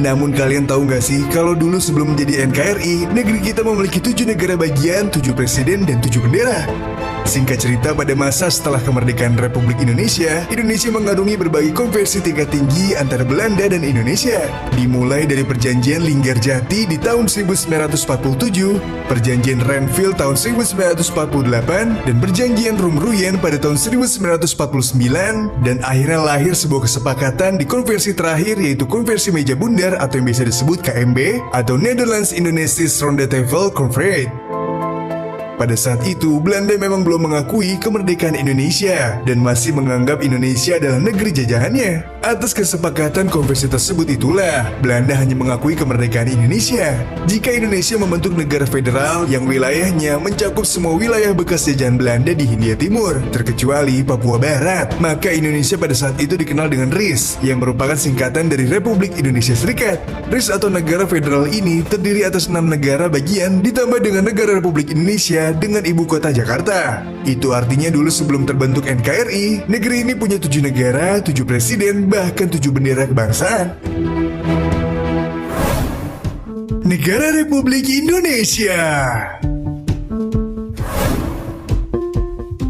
Namun kalian tahu nggak sih, kalau dulu sebelum menjadi NKRI, negeri kita memiliki 7 negara bagian, 7 presiden, dan 7 bendera. Singkat cerita, pada masa setelah kemerdekaan Republik Indonesia, Indonesia mengarungi berbagai konversi tingkat tinggi antara Belanda dan Indonesia. Dimulai dari Perjanjian Linggarjati di tahun 1947, Perjanjian Renville tahun 1948, dan Perjanjian Rumruyen pada tahun 1949, dan akhirnya lahir sebuah kesepakatan di konversi terakhir, yaitu Konversi Meja Bundar atau yang biasa disebut KMB atau Netherlands-Indonesisch Ronde-Tafel Conference. Pada saat itu, Belanda memang belum mengakui kemerdekaan Indonesia dan masih menganggap Indonesia adalah negeri jajahannya. Atas kesepakatan konversi tersebut itulah, Belanda hanya mengakui kemerdekaan Indonesia jika Indonesia membentuk negara federal yang wilayahnya mencakup semua wilayah bekas jajahan Belanda di Hindia Timur, terkecuali Papua Barat. Maka Indonesia pada saat itu dikenal dengan RIS, yang merupakan singkatan dari Republik Indonesia Serikat. RIS atau negara federal ini terdiri atas 6 negara bagian ditambah dengan negara Republik Indonesia dengan ibu kota Jakarta. Itu artinya dulu sebelum terbentuk NKRI, negeri ini punya 7 negara, 7 presiden, bahkan 7 bendera kebangsaan. Negara Republik Indonesia.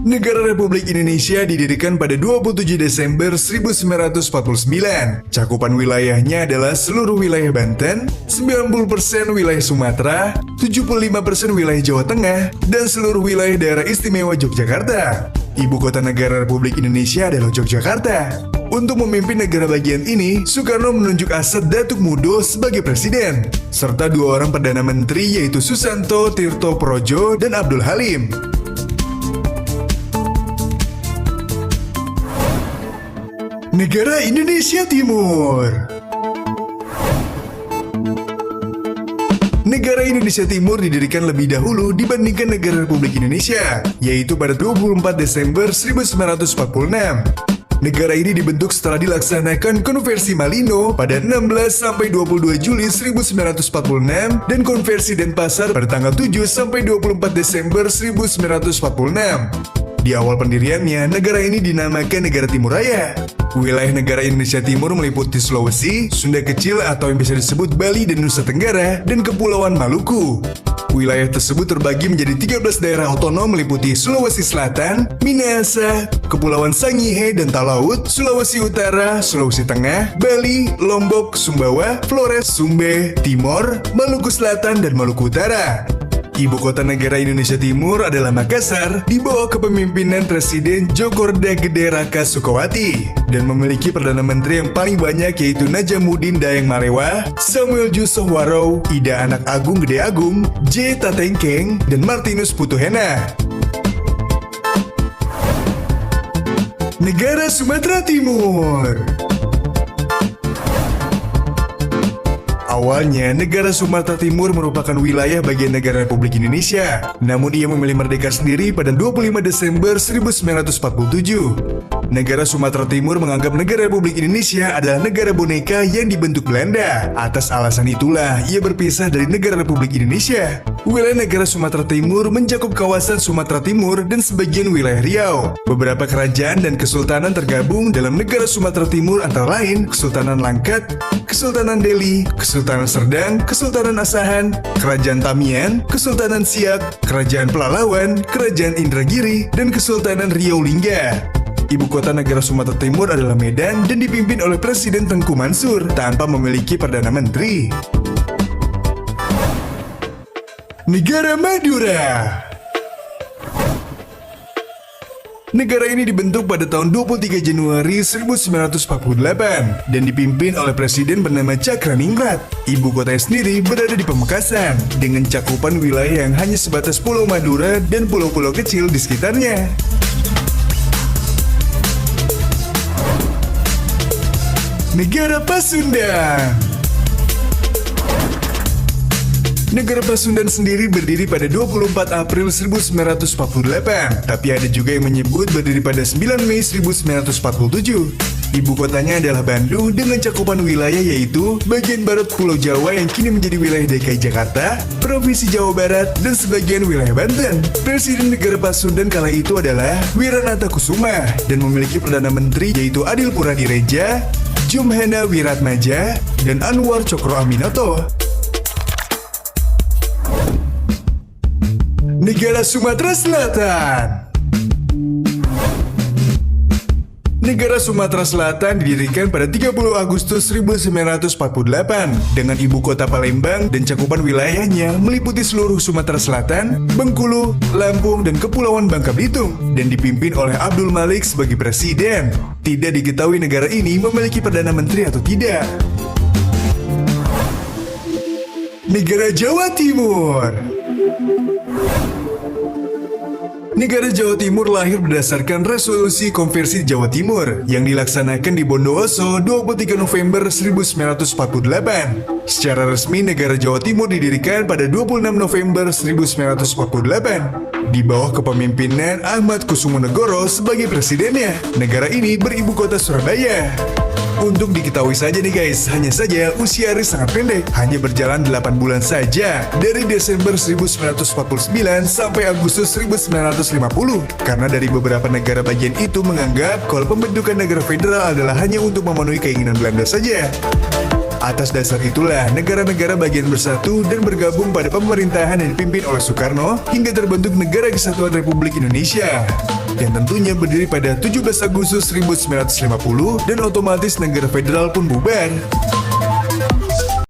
Negara Republik Indonesia didirikan pada 27 Desember 1949. Cakupan wilayahnya adalah seluruh wilayah Banten, 90% wilayah Sumatera, 75% wilayah Jawa Tengah, dan seluruh wilayah daerah istimewa Yogyakarta. Ibu kota negara Republik Indonesia adalah Yogyakarta. Untuk memimpin negara bagian ini, Soekarno menunjuk Asad Datuk Mudo sebagai presiden, serta 2 orang Perdana Menteri yaitu Susanto, Tirto Projo, dan Abdul Halim. Negara Indonesia Timur. Negara Indonesia Timur didirikan lebih dahulu dibandingkan negara Republik Indonesia, yaitu pada 24 Desember 1946. Negara ini dibentuk setelah dilaksanakan Konversi Malino pada 16 sampai 22 Juli 1946 dan Konversi Denpasar pada tanggal 7 sampai 24 Desember 1946. Di awal pendiriannya, negara ini dinamakan Negara Timur Raya. Wilayah negara Indonesia Timur meliputi Sulawesi, Sunda Kecil atau yang bisa disebut Bali dan Nusa Tenggara, dan Kepulauan Maluku. Wilayah tersebut terbagi menjadi 13 daerah otonom meliputi Sulawesi Selatan, Minahasa, Kepulauan Sangihe dan Talaut, Sulawesi Utara, Sulawesi Tengah, Bali, Lombok, Sumbawa, Flores, Sumbe, Timor, Maluku Selatan, dan Maluku Utara. Ibu kota negara Indonesia Timur adalah Makassar, di bawah kepemimpinan Presiden Djokorda Gede Raka Sukawati, dan memiliki Perdana Menteri yang paling banyak yaitu Najamuddin Dayang Malewa, Samuel Jusoh Warrow, Ida Anak Agung Gede Agung, J. Tatengkeng, dan Martinus Putuhena. Negara Sumatera Timur. Awalnya, negara Sumatera Timur merupakan wilayah bagian negara Republik Indonesia. Namun ia memilih merdeka sendiri pada 25 Desember 1947. Negara Sumatera Timur menganggap negara Republik Indonesia adalah negara boneka yang dibentuk Belanda. Atas alasan itulah, ia berpisah dari negara Republik Indonesia. Wilayah negara Sumatera Timur mencakup kawasan Sumatera Timur dan sebagian wilayah Riau. Beberapa kerajaan dan kesultanan tergabung dalam negara Sumatera Timur antara lain Kesultanan Langkat, Kesultanan Delhi, Kesultanan Serdang, Kesultanan Asahan, Kerajaan Tamiang, Kesultanan Siak, Kerajaan Pelalawan, Kerajaan Indragiri, dan Kesultanan Riau Lingga. Ibu kota negara Sumatera Timur adalah Medan dan dipimpin oleh Presiden Tengku Mansur tanpa memiliki Perdana Menteri. Negara Madura. Negara ini dibentuk pada tahun 23 Januari 1948 dan dipimpin oleh presiden bernama Cakraningrat. Ibu kotanya sendiri berada di Pamekasan dengan cakupan wilayah yang hanya sebatas Pulau Madura dan pulau-pulau kecil di sekitarnya. Negara Pasundan. Negara Pasundan sendiri berdiri pada 24 April 1948, tapi ada juga yang menyebut berdiri pada 9 Mei 1947. Ibu kotanya adalah Bandung dengan cakupan wilayah yaitu bagian barat Pulau Jawa yang kini menjadi wilayah DKI Jakarta, Provinsi Jawa Barat, dan sebagian wilayah Banten. Presiden negara Pasundan kala itu adalah Wiranata Kusuma dan memiliki Perdana Menteri yaitu Adil Puradireja, Jumhana Wiratmaja, dan Anwar Cokroaminoto. Negara Sumatera Selatan. Negara Sumatera Selatan didirikan pada 30 Agustus 1948 dengan ibu kota Palembang dan cakupan wilayahnya meliputi seluruh Sumatera Selatan, Bengkulu, Lampung, dan Kepulauan Bangka Belitung dan dipimpin oleh Abdul Malik sebagai presiden. Tidak diketahui negara ini memiliki perdana menteri atau tidak. Negara Jawa Timur. Negara Jawa Timur lahir berdasarkan Resolusi Konversi Jawa Timur yang dilaksanakan di Bondowoso 23 November 1948. Secara resmi, negara Jawa Timur didirikan pada 26 November 1948 di bawah kepemimpinan Ahmad Kusumonegoro sebagai presidennya. Negara ini beribu kota Surabaya. Untuk diketahui saja nih guys, hanya saja usia Aris sangat pendek, hanya berjalan 8 bulan saja, dari Desember 1949 sampai Agustus 1950, karena dari beberapa negara bagian itu menganggap kalau pembentukan negara federal adalah hanya untuk memenuhi keinginan Belanda saja. Atas dasar itulah, negara-negara bagian bersatu dan bergabung pada pemerintahan yang dipimpin oleh Soekarno hingga terbentuk Negara Kesatuan Republik Indonesia, yang tentunya berdiri pada 17 Agustus 1950 dan otomatis negara federal pun bubar.